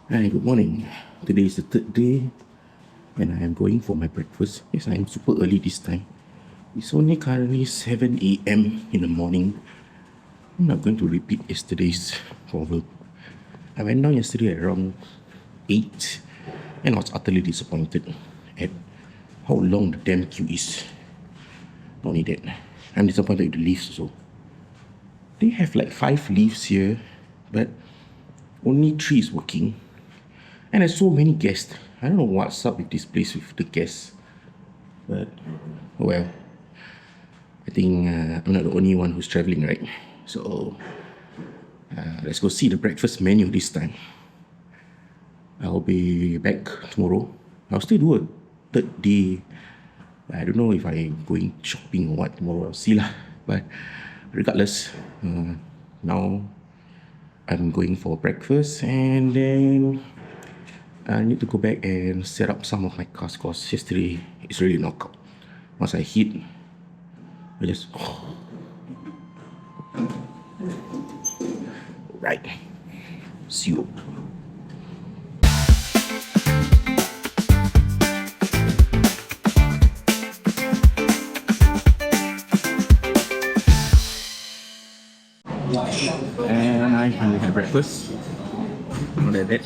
Hi, good morning. Today is the third day and I am going for my breakfast. Yes, I am super early this time. It's only currently 7 a.m. in the morning. I'm not going to repeat yesterday's proverb. I went down yesterday at around 8 and I was utterly disappointed at how long the damn queue is. Not only that, I'm disappointed with the lifts also. They have like 5 lifts here, but only 3 is working. And there's so many guests. I don't know what's up with this place with the guests. But, well, I think I'm not the only one who's traveling, right? So, let's go see the breakfast menu this time. I'll be back tomorrow. I'll still do a third day. I don't know if I'm going shopping or what tomorrow. I'll see lah. But regardless, now I'm going for breakfast and then I need to go back and set up some of my cars because yesterday it's really knockout. Once I hit, I just right. See you. And I finally had breakfast. Not that bad.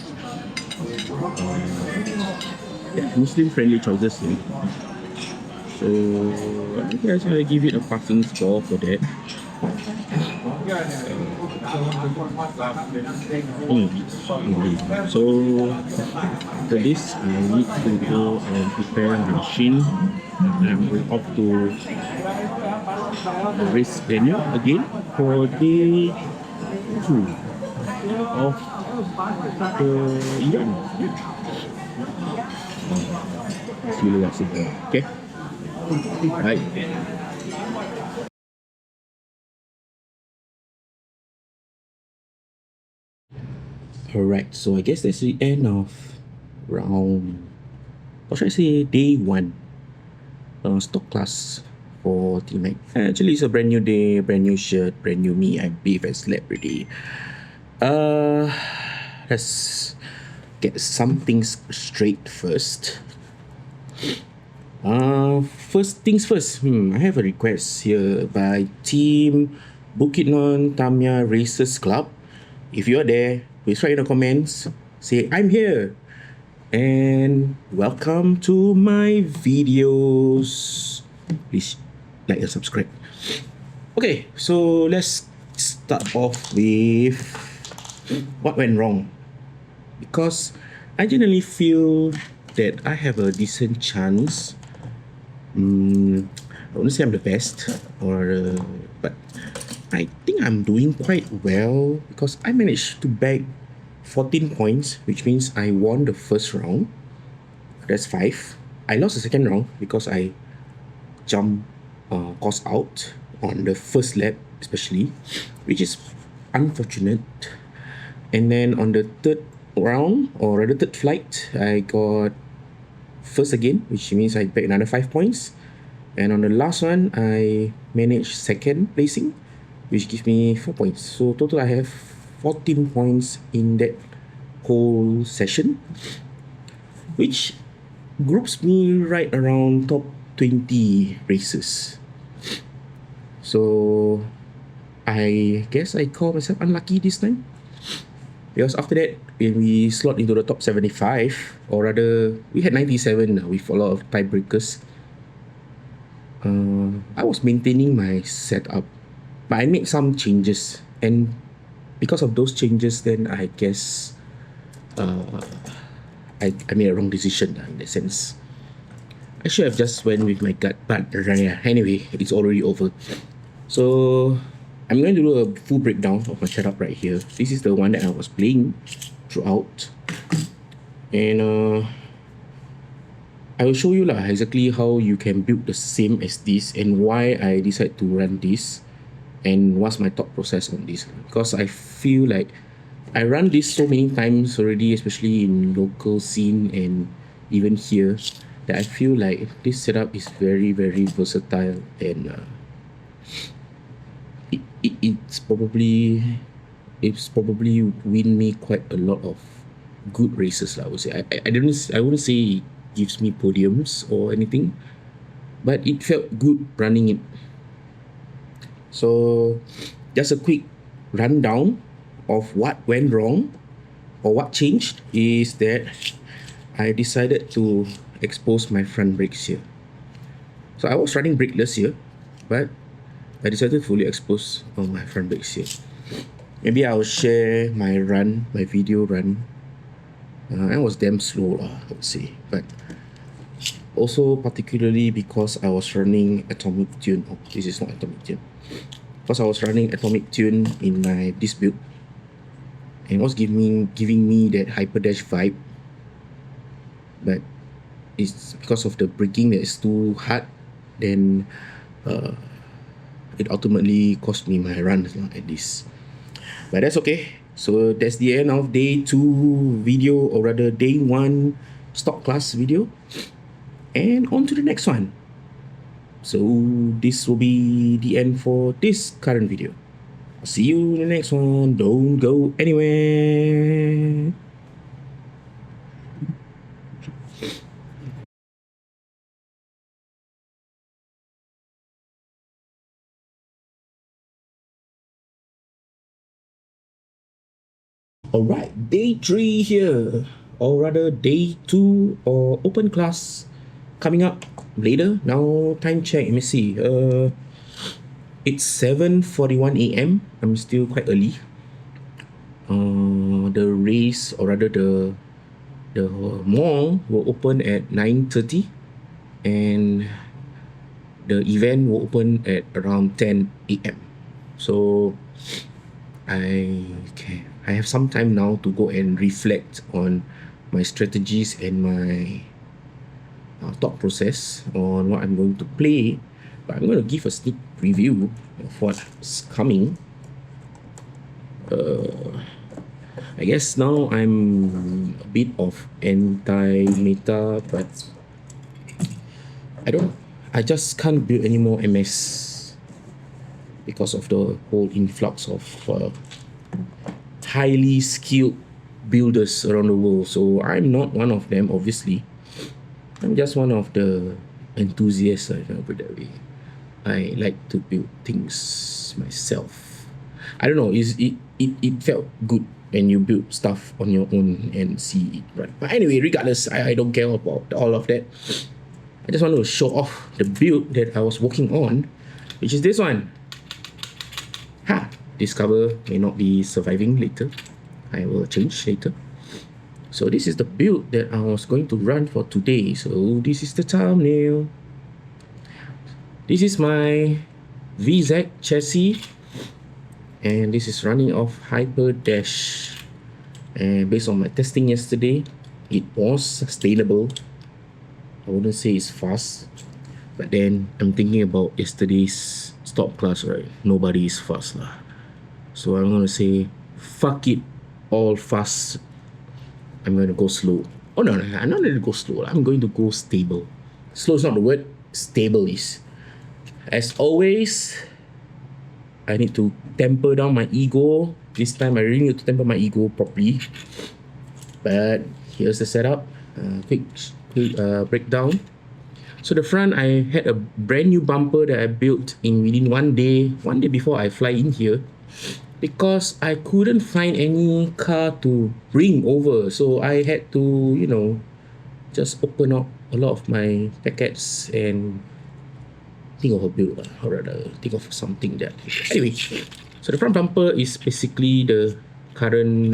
Yeah, Muslim friendly choices here. So I guess I'll give it a passing score for that. So after this, I need to go and prepare my machine. I'm going off to the race venue again for day 2 of the event. See you guys later. Okay? Bye. Alright, so I guess that's the end of round, or should I say day 1 stock class for TMAC. Actually, it's a brand new day, brand new shirt, brand new me. I bathe and slept already. Let's get some things straight first. First things first. I have a request here by Team Bukidnon TAMIYA Racers Club. If you're there, please write in the comments. Say I'm here. And welcome to my videos. Please like and subscribe. Okay, so let's start off with what went wrong. Because I generally feel that I have a decent chance. I wouldn't say I'm the best, but I think I'm doing quite well because I managed to bag 14 points, which means I won the first round. That's 5. I lost the second round because I jumped course out on the first lap, especially, which is unfortunate. And then on the third round, or rather third flight, I got first again, which means I bagged another 5 points. And on the last one, I managed second placing, which gives me 4 points. So total I have 14 points in that whole session, which groups me right around top 20 races. So I guess I call myself unlucky this time. Because after that, when we slot into the top 75, or rather, we had 97 with a lot of tiebreakers. I was maintaining my setup, but I made some changes, and because of those changes, then I guess I made a wrong decision in that sense. I should have just went with my gut, but anyway, it's already over. So I'm going to do a full breakdown of my setup right here. This is the one that I was playing throughout, and I will show you exactly how you can build the same as this and why I decided to run this and what's my thought process on this. Because I feel like I run this so many times already, especially in local scene and even here, that I feel like this setup is very, very versatile, and it's probably win me quite a lot of good races, I would say. I wouldn't say it gives me podiums or anything, but it felt good running it. So just a quick rundown of what went wrong or what changed is that I decided to expose my front brakes here. So I was running brakeless here, but I decided to fully expose my front brakes here. Maybe I'll share my run, my video run. I was damn slow, I would say, but also particularly because I was running atomic tune. Oh, this is not atomic tune. Because I was running atomic tune in my this build, and it was giving me that hyper dash vibe. But it's because of the braking that is too hard, then it ultimately cost me my run at this. But that's okay. So that's the end of day 2 video, or rather day 1 stock class video. And on to the next one. So this will be the end for this current video. I'll see you in the next one. Don't go anywhere. Alright, day 3 here, or rather day 2 or open class coming up later. Now time check, let me see. It's 7:41 a.m. I'm still quite early. The race, or rather the mall will open at 9:30, and the event will open at around 10 a.m. So I have some time now to go and reflect on my strategies and my thought process on what I'm going to play. But I'm going to give a sneak preview of what's coming. I guess now I'm a bit of anti-meta, but I just can't build any more MS because of the whole influx of highly skilled builders around the world. So I'm not one of them, obviously. I'm just one of the enthusiasts, I put it that way. I like to build things myself. I don't know, it felt good when you build stuff on your own and see it, right? But anyway, regardless, I don't care about all of that. I just want to show off the build that I was working on, which is this one. This cover may not be surviving later. I will change later. So this is the build that I was going to run for today. So this is the thumbnail. This is my VZ chassis, and this is running off Hyper Dash. And based on my testing yesterday, it was sustainable. I wouldn't say it's fast, but then I'm thinking about yesterday's stock class, right? Nobody is fast lah. So I'm gonna say, fuck it, all fast. I'm gonna go slow. Oh no, I'm not gonna go slow. I'm going to go stable. Slow is not the word, stable is. As always, I need to temper down my ego. This time I really need to temper my ego properly. But here's the setup. Quick breakdown. So the front, I had a brand new bumper that I built within one day before I fly in here, because I couldn't find any car to bring over. So I had to, just open up a lot of my packets and think of a build, or rather think of something that. Anyway, so the front bumper is basically the current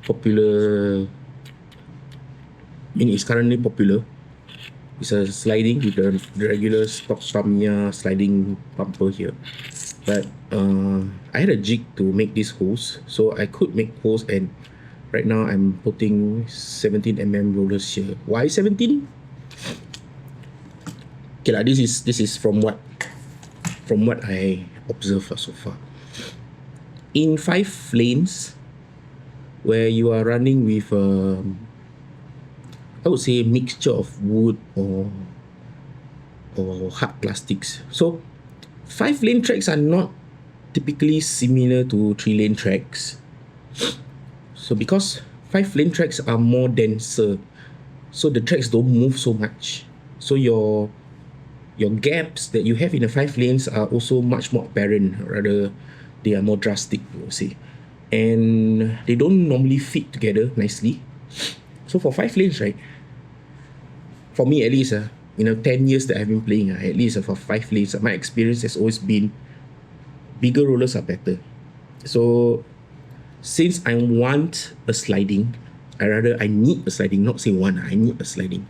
popular. It's currently popular. It's a sliding with the regular stock TAMIYA sliding bumper here. But I had a jig to make these holes, so I could make holes, and right now I'm putting 17mm rollers here. Why 17? Okay lah, this is from what I observed so far. In 5 lanes, where you are running with I would say a mixture of wood or hard plastics. So 5-lane tracks are not typically similar to 3-lane tracks. So because 5 lane tracks are more denser, so the tracks don't move so much. So your gaps that you have in the 5 lanes are also much more apparent, rather they are more drastic, I would say. And they don't normally fit together nicely. So for 5 lanes, right, for me at least, 10 years that I've been playing, at least for 5 lanes, my experience has always been bigger rollers are better. So since I want a sliding, I need a sliding, not say one, I need a sliding.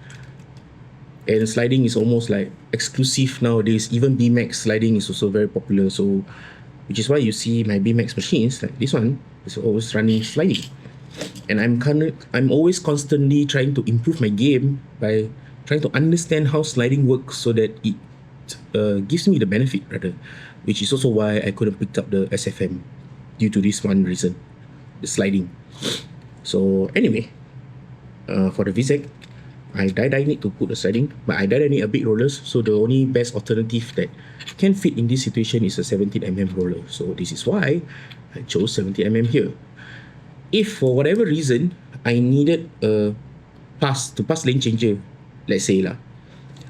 And sliding is almost like exclusive nowadays. Even BMAX sliding is also very popular. So, which is why you see my BMAX machines like this one is always running sliding. And I'm always constantly trying to improve my game by trying to understand how sliding works so that it gives me the benefit rather, which is also why I couldn't pick up the SFM due to this one reason, the sliding. So anyway, for the VZEC, I need to put a sliding, but I need a big rollers. So the only best alternative that can fit in this situation is a 17mm roller. So this is why I chose 70mm here. If for whatever reason I needed a pass lane changer, let's say lah.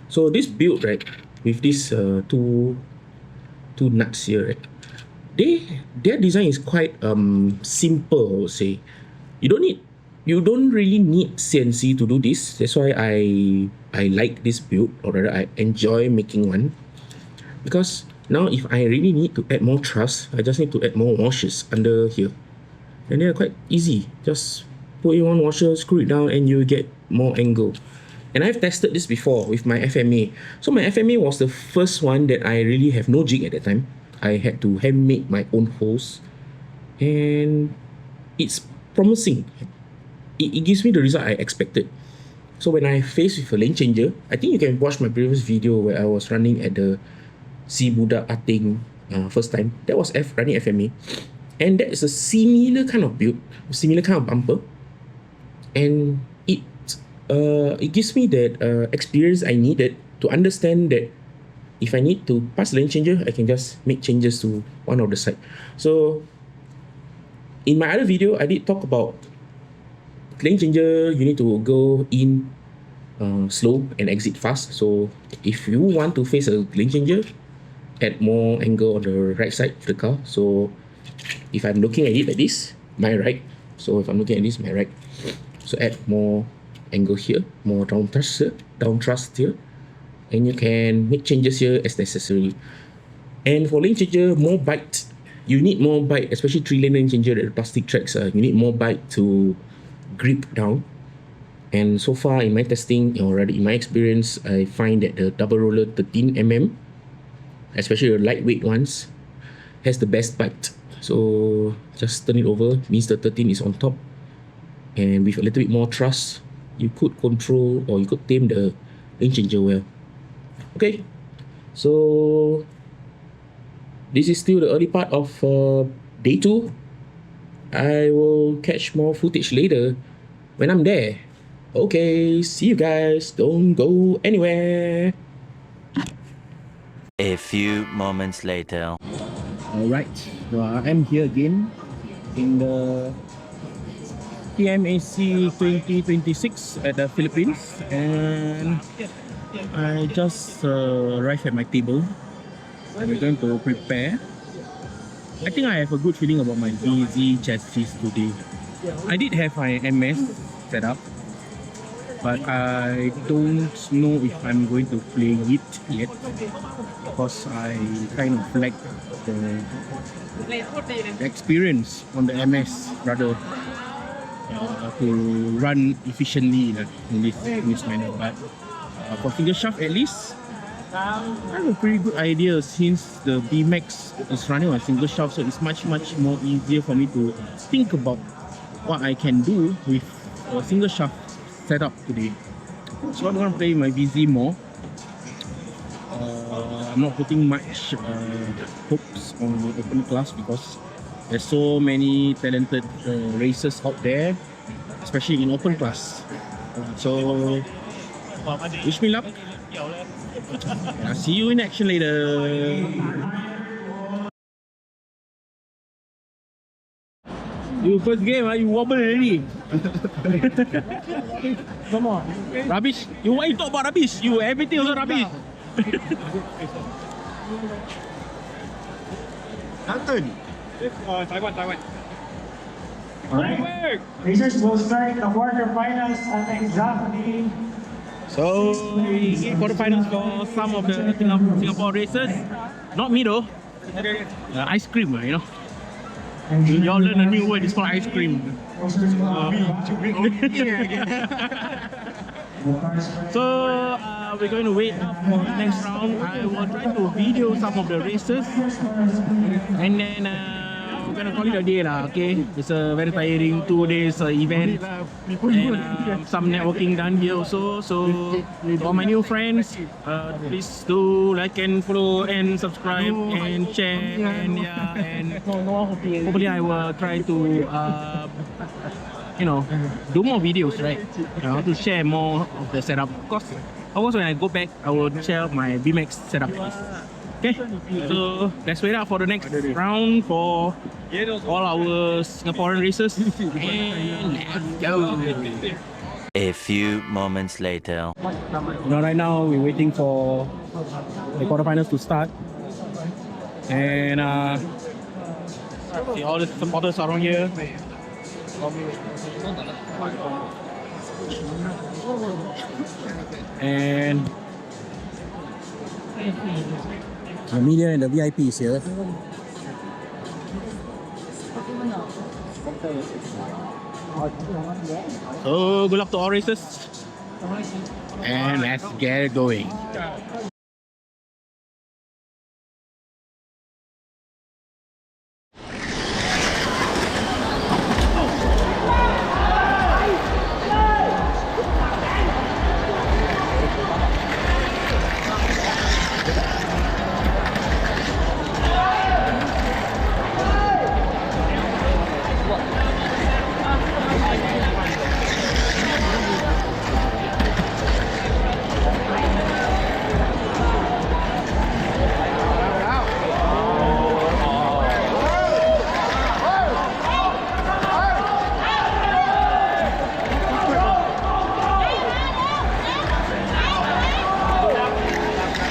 So this build, right, with this two nuts here, right, their design is quite simple, I would say. You don't really need CNC to do this. That's why I like this build, or rather I enjoy making one, because now if I really need to add more truss, I just need to add more washers under here, and they're quite easy. Just put in one washer, screw it down, and you get more angle. And I've tested this before with my FMA. So my FMA was the first one that I really have no jig at that time. I had to hand make my own holes, and it's promising. It gives me the result I expected. So when I faced with a lane changer, I think you can watch my previous video where I was running at the Si Budak Ating first time. That was running FMA, and that is a similar kind of build, similar kind of bumper, and it gives me that experience I needed to understand that if I need to pass lane changer, I can just make changes to one of the side. So in my other video, I did talk about lane changer. You need to go in slow and exit fast. So if you want to face a lane changer, add more angle on the right side of the car. So if I'm looking at it like this, my right. So if I'm looking at this, my right. So add more angle here, more down thrust here, and you can make changes here as necessary. And for lane changer, more bite. You need more bite, especially 3-lane lane changer at the plastic tracks. You need more bite to grip down. And so far in my testing, or rather in my experience, I find that the double roller 13mm, especially the lightweight ones, has the best bite. So just turn it over, means the 13 is on top, and with a little bit more thrust, you could control or you could tame the lane changer well. Okay, so this is still the early part of day 2. I will catch more footage later when I'm there. Okay, see you guys. Don't go anywhere. A few moments later. Alright, so I'm here again in the TMAC 2026 at the Philippines, and I just arrived at my table. We're going to prepare. I think I have a good feeling about my VZ chassis today. I did have my MS set up, but I don't know if I'm going to play it yet, because I kind of lack the experience on the MS rather to run efficiently in this manner. But for single shaft at least, I have a pretty good idea, since the BMAX is running on single shaft, so it's much more easier for me to think about what I can do with a single shaft setup today. So I'm going to play my VZ more. I'm not putting much hopes on open class, because there's so many talented racers out there, especially in open class. So wish me luck. I'll see you in action later. You first game, you wobble already. Come on. Rubbish. You why you talk about rubbish? You everything also rubbish. Anton. Taiwan. Alright. Racers will start the quarterfinals at exactly. So we get quarterfinals for some of the Singapore racers. Not me though. Ice cream, you know. You all learn a new word. It's called ice cream. So we're going to wait for the next round. I will try to video some of the races, and then we're gonna call it a day lah. Okay, it's a very tiring 2 days event, and some networking done here also. So for my new friends, please do like and follow and subscribe and share, and yeah, and hopefully I will try to you know, do more videos, right? I want to share more of the setup. Of course, when I go back, I will share my BMX setup. Okay, so let's wait out for the next round for all our Singaporean races. And let's go. A few moments later. Right now we're waiting for the quarterfinals to start, and see all the supporters around here. And the media and the VIPs here. So good luck to all races, and let's get it going.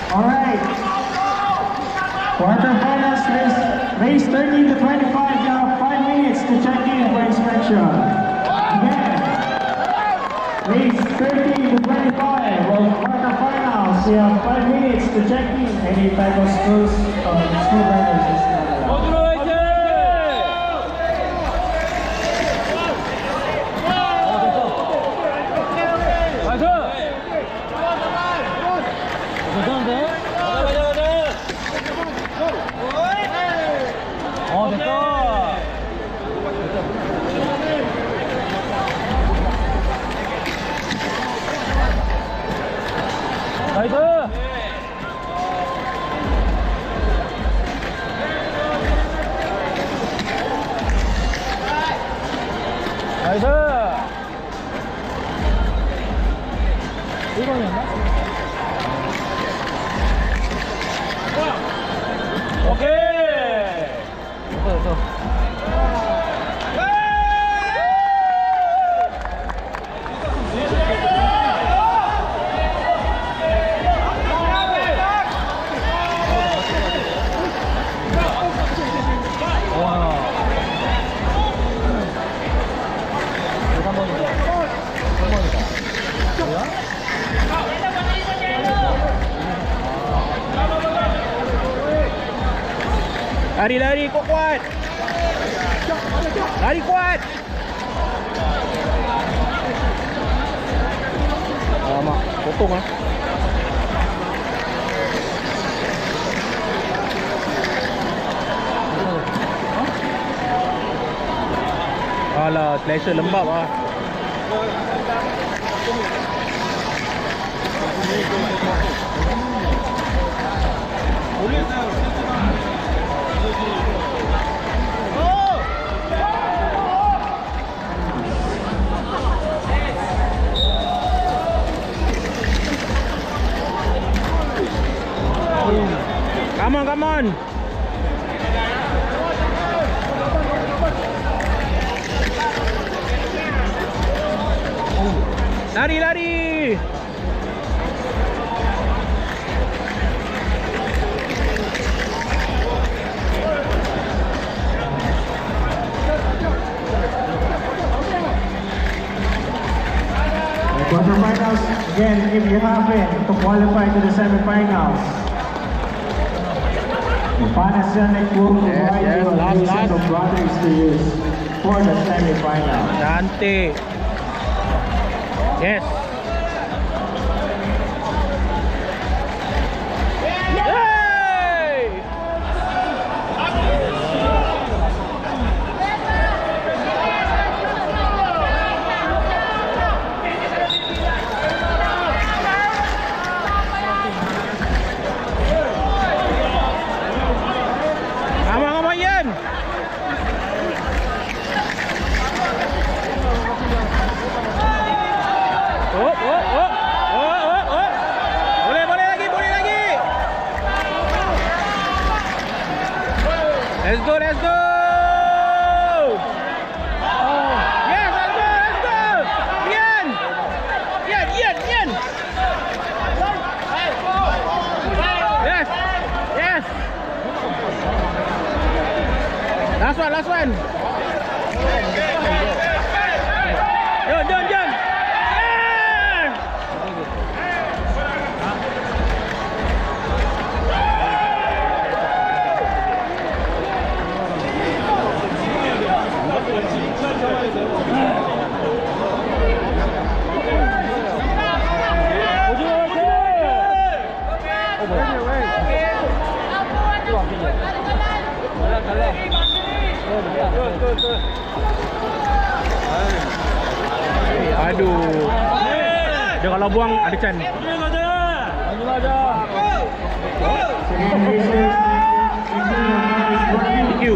Alright. Quarterfinals race 30 to 25. You have 5 minutes to check in for inspection. Again. Race 30 to 25. Well, quarterfinals, you have 5 minutes to check in. Any type of school vendors is not allowed. Lari kuat. Lari kuat. Alamak, potong ah. Alah, slasher lembab ah. Come on. Lari, lari. Quarterfinals, again, if you happen to qualify to the semifinals, the Panasonic will provide yes, you a last, new set of batteries to use for the semifinals. Cantik. Yes. Hey! Come on, Ian. Oh. Boleh lagi. Let's go. Yes, let's go. Ian. Yes. Last one. Jom. Yeah! Aduh. Dia kalau buang ada can. Thank you.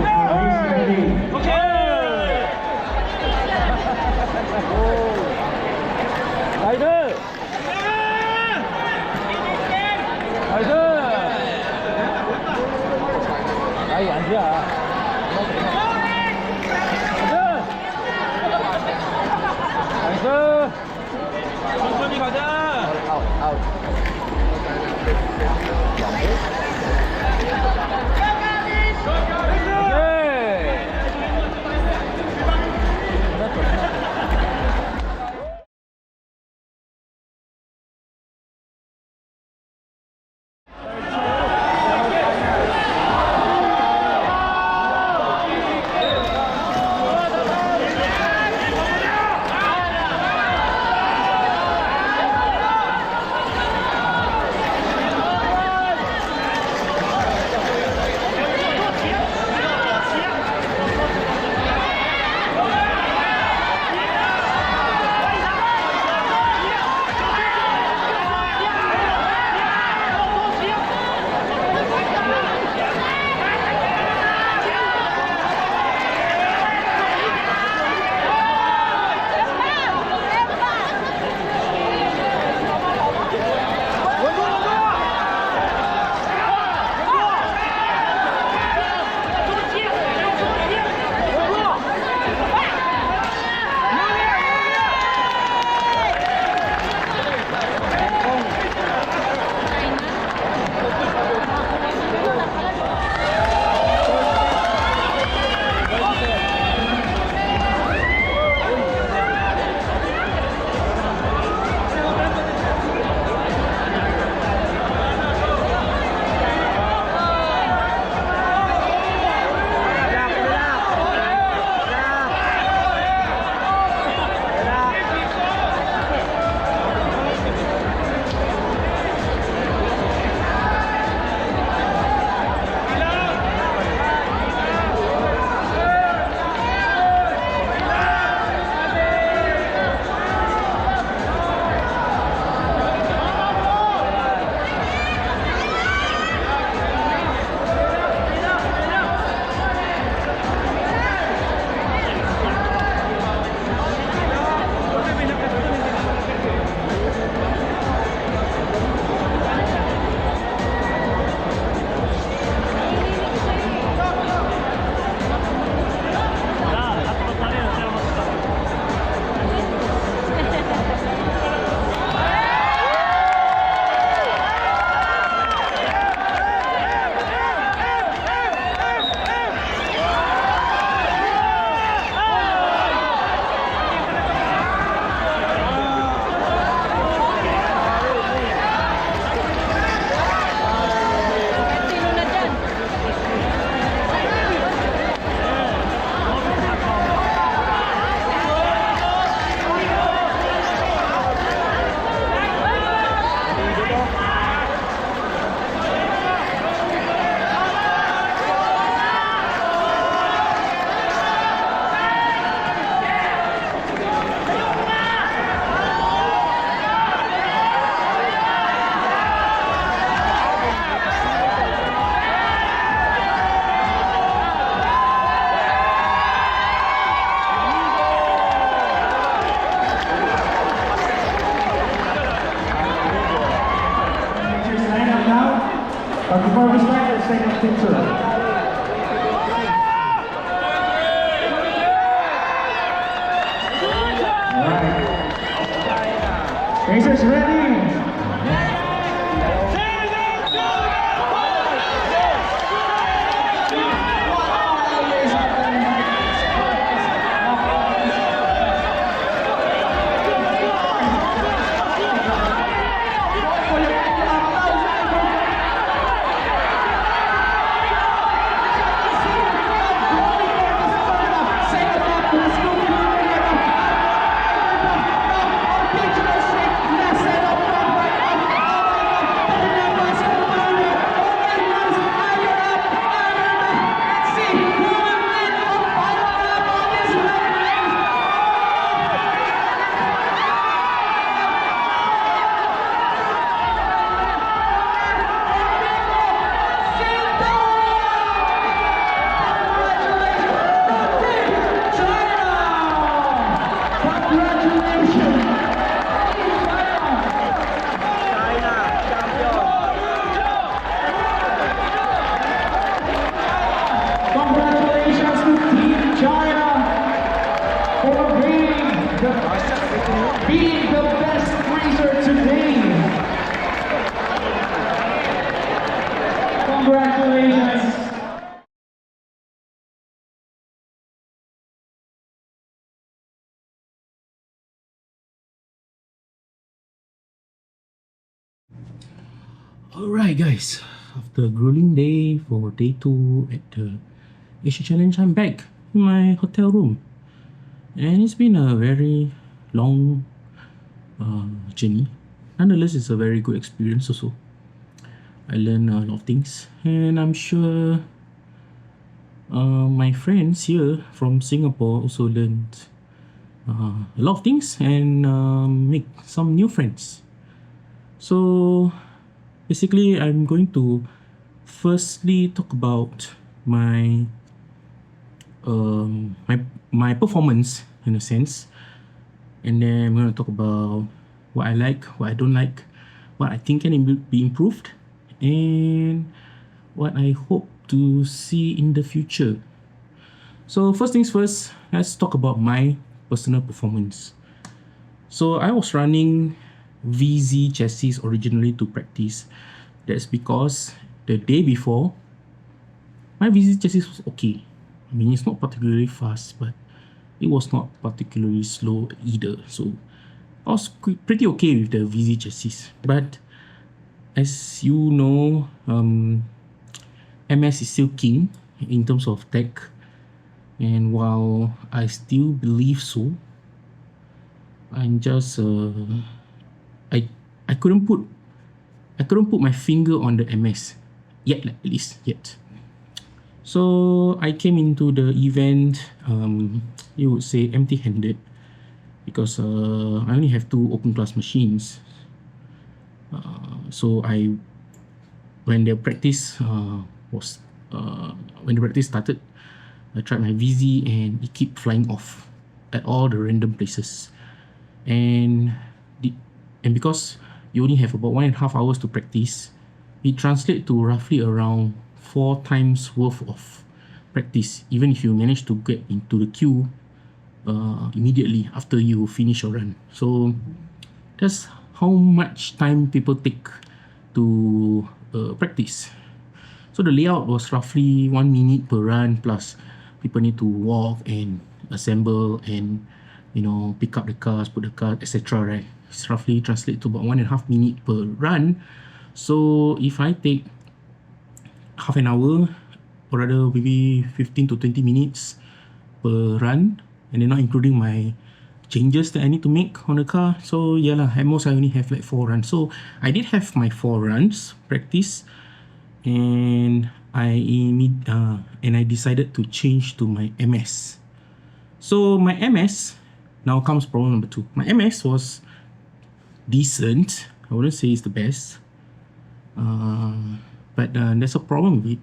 Before we start, let's take a picture. Racers ready? Congratulations to Team China for being the best racer today. Congratulations. Alright guys, after a grueling day for day 2 at the Asia Challenge, I'm back in my hotel room. And it's been a very long journey. Nonetheless, it's a very good experience also. I learned a lot of things, and I'm sure my friends here from Singapore also learned a lot of things and make some new friends. So basically, I'm going to firstly talk about my my performance in a sense, and then I'm going to talk about what I like, what I don't like, what I think can be improved, and what I hope to see in the future. So first things first, let's talk about my personal performance. So I was running VZ chassis originally to practice. That's because the day before, my VZ chassis was okay. I mean, it's not particularly fast, but it was not particularly slow either. So I was pretty okay with the VZ chassis. But as you know, MS is still king in terms of tech. And while I still believe so, I'm just I couldn't put my finger on the MS yet, at least yet. So I came into the event, you would say empty-handed, because I only have 2 open class machines. So when the practice started, I tried my VZ and it kept flying off at all the random places, and because you only have about 1.5 hours to practice, it translates to roughly around 4 times worth of practice, even if you manage to get into the queue immediately after you finish your run. So that's how much time people take to practice. So the layout was roughly 1 minute per run, plus people need to walk and assemble and pick up the cars, put the car, etc. Right? It's roughly translate to about 1.5 minutes per run. So if I take half an hour, or rather maybe 15 to 20 minutes per run, and then not including my changes that I need to make on the car, so yeah lah, at most I only have like 4 runs. So I did have my 4 runs practice, and I decided to change to my MS. So my MS, now comes problem number 2. My MS was decent. I wouldn't say it's the best, but there's a problem with it.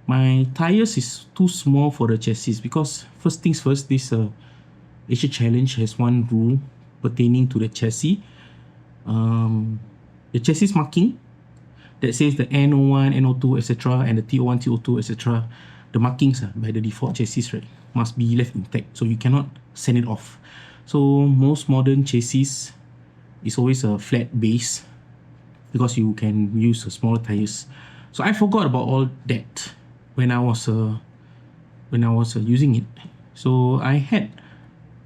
My tires is too small for the chassis, because first things first, this Asia Challenge has one rule pertaining to the chassis. The chassis marking that says the N01, N02, etc., and the T01, T02, etc., the markings by the default chassis, right, must be left intact. So you cannot send it off. So most modern chassis is always a flat base because you can use smaller tires. So I forgot about all that when I was using it. So I had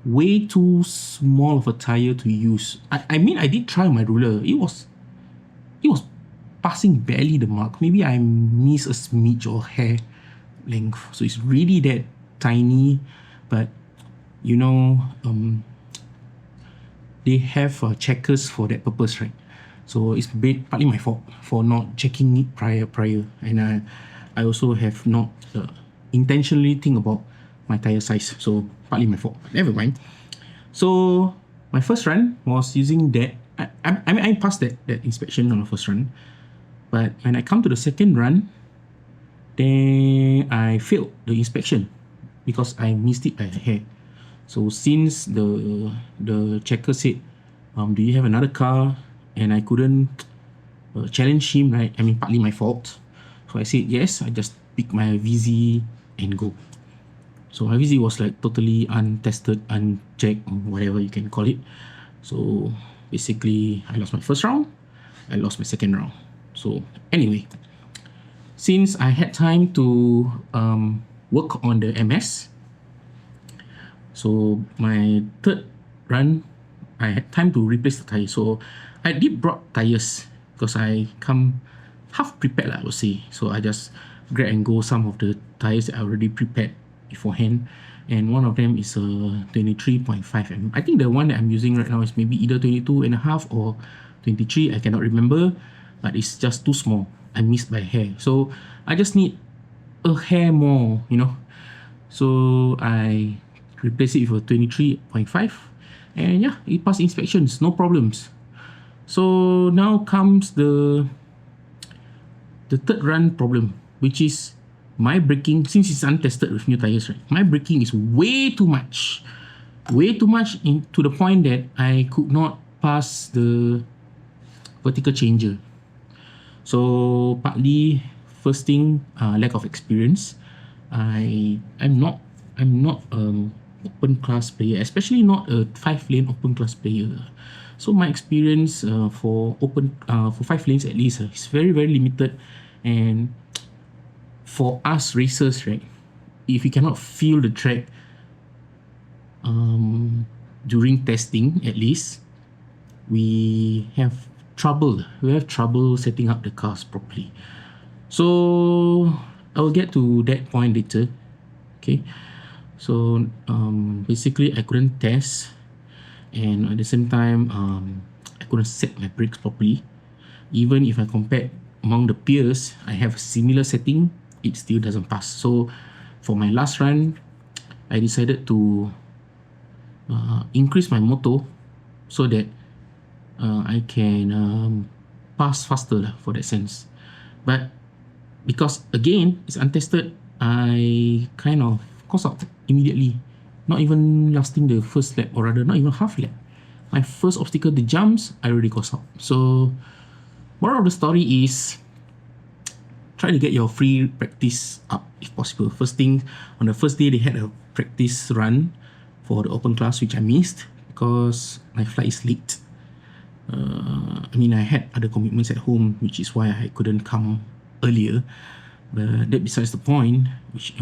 way too small of a tire to use. I mean, I did try my ruler. It was passing barely the mark. Maybe I missed a smidge or hair length. So it's really that tiny, but you know, they have checkers for that purpose, right? So it's partly my fault for not checking it prior, and I also have not intentionally think about my tire size. So partly my fault. Never mind. So my first run was using that. I mean, I passed that inspection on the first run, but when I come to the second run, then I failed the inspection because I missed it by a hair. So since the checker said, do you have another car? And I couldn't challenge him, right? I mean, partly my fault. So I said yes. I just picked my VZ and go. So my VZ was like totally untested, unchecked, or whatever you can call it. So basically, I lost my first round. I lost my second round. So anyway, since I had time to work on the MS, so my third run, I had time to replace the tire. So I did brought tires because I come half prepared, I would say. So I just grab and go some of the tires that I already prepared beforehand, and one of them is a 23.5mm. I think the one that I'm using right now is maybe either 22.5 or 23. I cannot remember, but it's just too small. I missed by a hair, so I just need a hair more, you know. So I replace it with a 23.5, and yeah, it passed inspections, no problems. So now comes the third run problem, which is my braking. Since it's untested with new tires, right, my braking is way too much to the point that I could not pass the vertical changer. So partly, first thing, lack of experience. I'm not open class player, especially not a 5-lane open class player. So my experience for 5 lanes at least is very limited, and for us racers, right, if we cannot feel the track during testing, at least we have trouble setting up the cars properly. So I'll get to that point later. Okay, so basically I couldn't test, and at the same time I couldn't set my brakes properly. Even if I compare among the peers, I have a similar setting, it still doesn't pass. So for my last run, I decided to increase my motor so that I can pass faster for that sense. But because again it's untested, I kind of cost out immediately, not even lasting the first lap, or rather not even half lap. My first obstacle, the jumps, I already cost out. So moral of the story is, try to get your free practice up if possible. First thing, on the first day they had a practice run for the open class, which I missed because my flight is late. I mean, I had other commitments at home, which is why I couldn't come earlier. But that besides the point. Which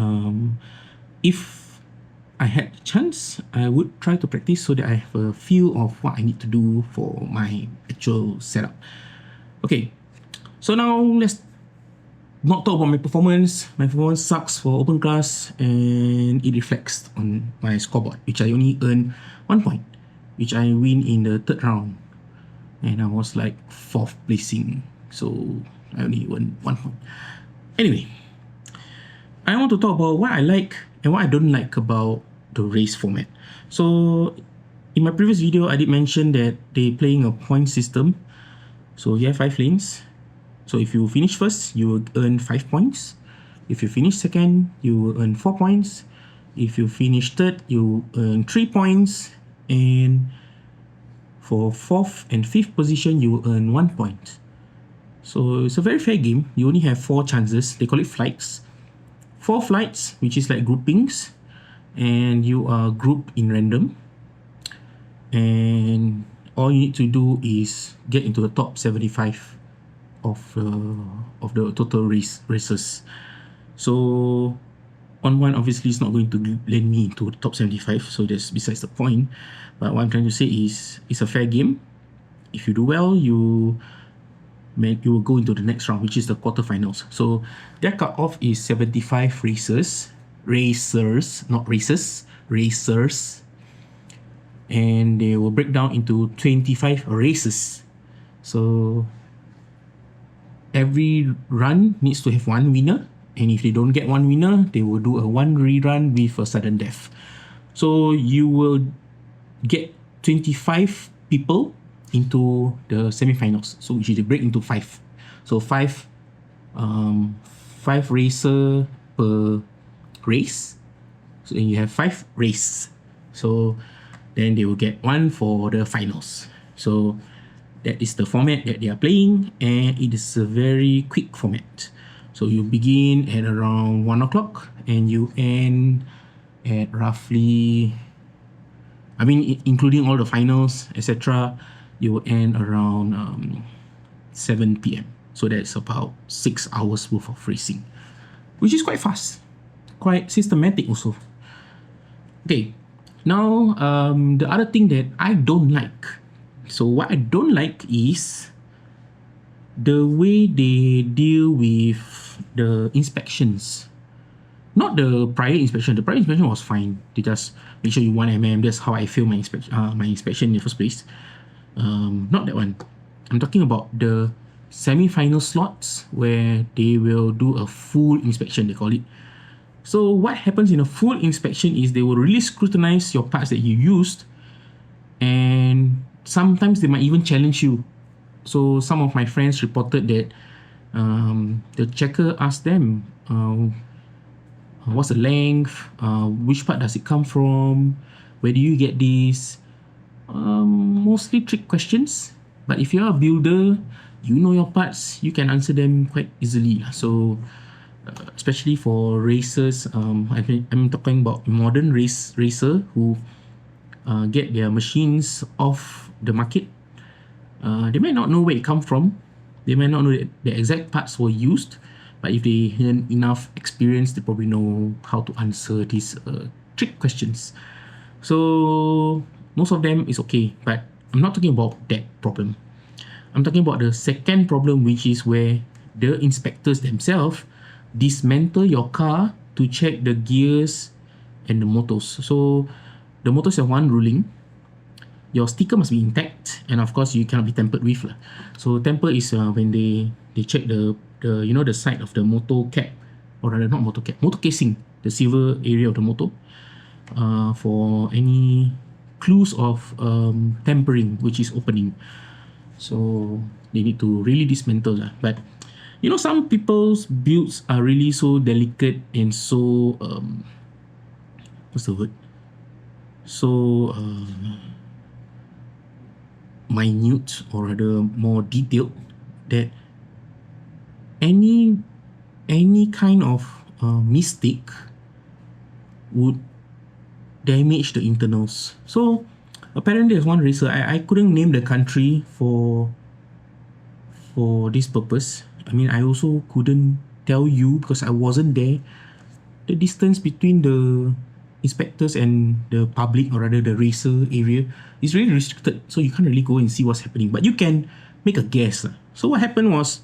if I had the chance, I would try to practice so that I have a feel of what I need to do for my actual setup. Okay, so now let's not talk about my performance. My performance sucks for open class, and it reflects on my scoreboard, which I only earned 1 point, which I win in the third round, and I was like 4th placing, so I only won 1 point. Anyway, I want to talk about what I like and what I don't like about the race format. So in my previous video, I did mention that they're playing a point system. So you have 5 lanes. So if you finish first, you will earn 5 points. If you finish second, you will earn 4 points. If you finish third, you earn 3 points. And for 4th and 5th position, you will earn 1 point. So it's a very fair game. You only have 4 chances. They call it flights. 4 flights, which is like groupings, and you are grouped in random. And all you need to do is get into the top 75 of the total races. So on one, obviously it's not going to land me into the top 75, so that's besides the point. But what I'm trying to say is it's a fair game. If you do well, you will go into the next round, which is the quarterfinals. So their cutoff is 75 racers, not races, racers. And they will break down into 25 races. So every run needs to have one winner, and if they don't get one winner, they will do a one rerun with a sudden death. So you will get 25 people into the semi-finals. So which is they break into 5. So 5 racer per race. So you have 5 race. So then they will get one for the finals. So that is the format that they are playing, and it is a very quick format. So you begin at around 1 o'clock and you end at roughly, I mean, including all the finals, etc., you will end around 7 p.m. So that's about 6 hours worth of racing, which is quite fast, quite systematic also. Okay, now the other thing that I don't like. So what I don't like is the way they deal with the inspections. Not the prior inspection. The prior inspection was fine. They just make sure you 1mm. That's how I failed my inspection in the first place. Not that one. I'm talking about the semi-final slots where they will do a full inspection, they call it. So what happens in a full inspection is they will really scrutinize your parts that you used, and sometimes they might even challenge you. So some of my friends reported that the checker asked them, what's the length, which part does it come from, where do you get this? Mostly trick questions, but if you're a builder, you know your parts, you can answer them quite easily. So especially for racers, I'm talking about modern racer who get their machines off the market. They might not know where it come from. They might not know that the exact parts were used, but if they had enough experience, they probably know how to answer these trick questions. So most of them is okay, but I'm not talking about that problem. I'm talking about the second problem, which is where the inspectors themselves dismantle your car to check the gears and the motors. So the motors have one ruling: your sticker must be intact, and of course you cannot be tampered with. So tamper is when they check the the side of the motor cap, or rather not motor cap, motor casing, the silver area of the motor, for any clues of tampering, which is opening. So they need to really dismantle. But some people's builds are really so delicate and so what's the word? So minute, or rather more detailed, that any kind of mistake would damage the internals. So apparently there's one racer, I couldn't name the country for this purpose. I mean, I also couldn't tell you because I wasn't there. The distance between the inspectors and the public, or rather the racer area, is really restricted, so you can't really go and see what's happening, but you can make a guess. So what happened was,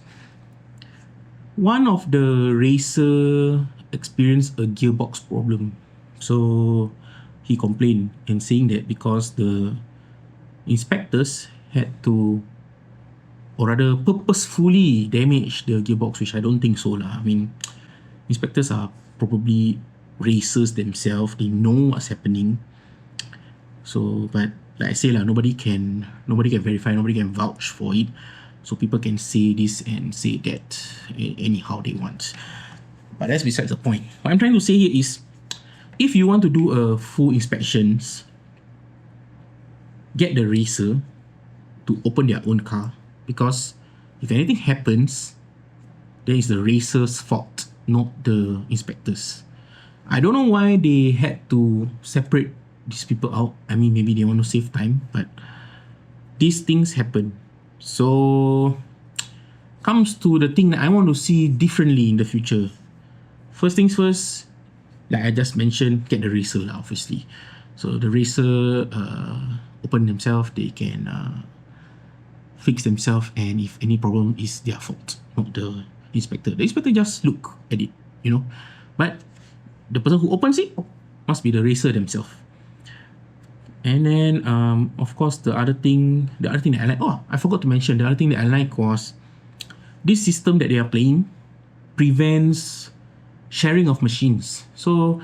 one of the racer experienced a gearbox problem. So he complained and saying that because the inspectors had to, or rather purposefully damage the gearbox, which I don't think so lah. I mean, inspectors are probably racers themselves, they know what's happening. So, but like I say lah, nobody can verify, nobody can vouch for it. So people can say this and say that anyhow they want. But that's besides the point. What I'm trying to say here is, if you want to do a full inspections, get the racer to open their own car, because if anything happens, then it's the racer's fault, not the inspectors. I don't know why they had to separate these people out. I mean, maybe they want to save time, but these things happen. So comes to the thing that I want to see differently in the future. First things first, like I just mentioned, get the racer obviously. So the racer open themselves, they can fix themselves, and if any problem is their fault, not the inspector. The inspector just look at it, you know. But the person who opens it must be the racer themselves. And then of course the other thing that I like, I forgot to mention, the other thing that I like was this system that they are playing prevents sharing of machines. So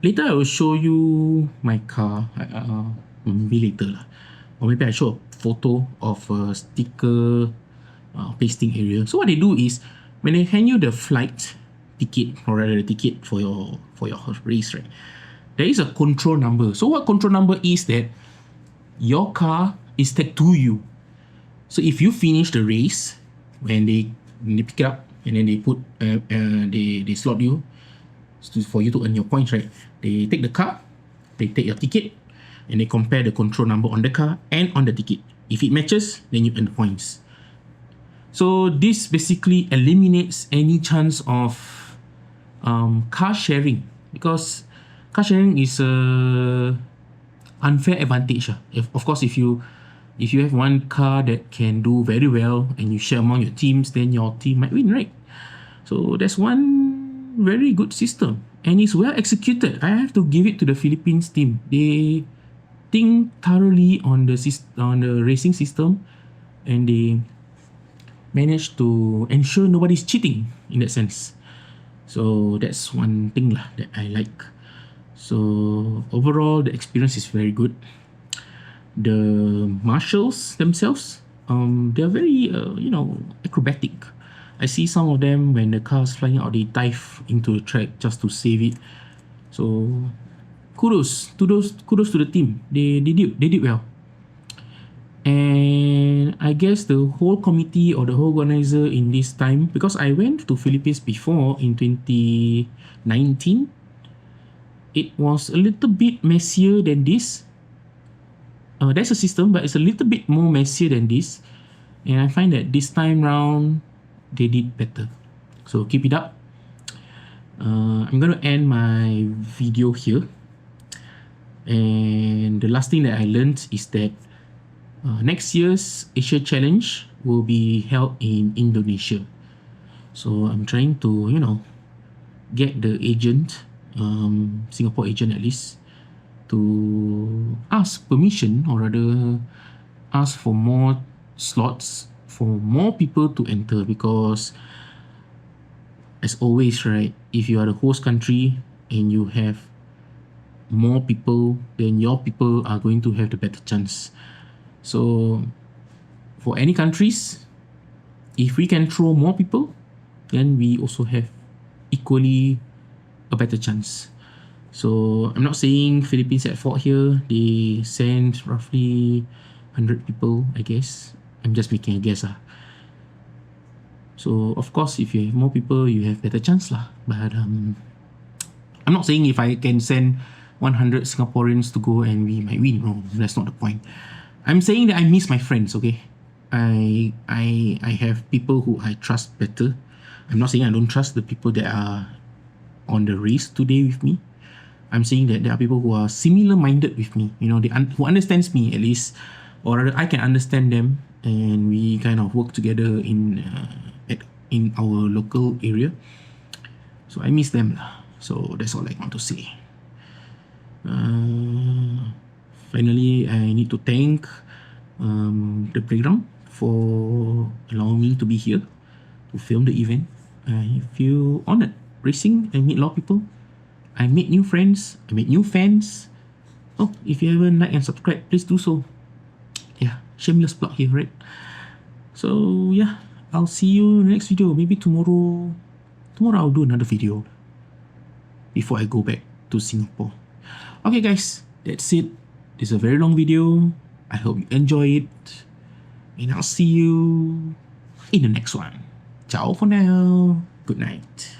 later I will show you my car, maybe later lah, or maybe I show a photo of a sticker pasting area. So what they do is when they hand you the flight ticket, or rather the ticket for your race, right, there is a control number. So what control number is that your car is tagged to you. So if you finish the race, when they pick it up and then they put they slot you for you to earn your points, right? They take the car, they take your ticket, and they compare the control number on the car and on the ticket. If it matches, then you earn points. So this basically eliminates any chance of car sharing, because car sharing is a unfair advantage. Of course, if you have one car that can do very well and you share among your teams, then your team might win, right? So that's one very good system, and it's well executed. I have to give it to the Philippines team. They think thoroughly on the racing system, and they managed to ensure nobody's cheating in that sense. So that's one thing that I like. So overall, the experience is very good. The marshals themselves, they're very acrobatic. I see some of them, when the car's flying out, they dive into the track just to save it. So kudos to the team. They did well. And I guess the whole committee or the whole organizer in this time, because I went to Philippines before in 2019, it was a little bit messier than this. There's a system, but it's a little bit more messier than this. And I find that this time round, they did better. So keep it up. I'm going to end my video here. And the last thing that I learned is that next year's Asia Challenge will be held in Indonesia. So I'm trying to, get the agent, Singapore agent at least, to ask permission, or rather ask for more slots for more people to enter, because as always, right, if you are the host country and you have more people, then your people are going to have the better chance. So for any countries, if we can throw more people, then we also have equally a better chance. So I'm not saying Philippines at fault here. They sent roughly 100 people, I guess. I'm just making a guess. So of course, if you have more people, you have better chance lah. But I'm not saying if I can send 100 Singaporeans to go and we might win. No, that's not the point. I'm saying that I miss my friends, okay? I have people who I trust better. I'm not saying I don't trust the people that are on the race today with me. I'm saying that there are people who are similar-minded with me, who understands me at least, or rather I can understand them, and we kind of work together in our local area. So I miss them lah. So that's all I want to say. Finally, I need to thank the playground for allowing me to be here to film the event. I feel honored racing. I meet a lot of people. I made new friends. I made new fans. Oh, if you haven't liked and subscribed, please do so. Yeah, shameless plug here, right? So yeah, I'll see you in the next video. Maybe tomorrow. Tomorrow I'll do another video before I go back to Singapore. Okay guys, that's it. It's a very long video. I hope you enjoy it. and I'll see you in the next one. Ciao for now. Good night.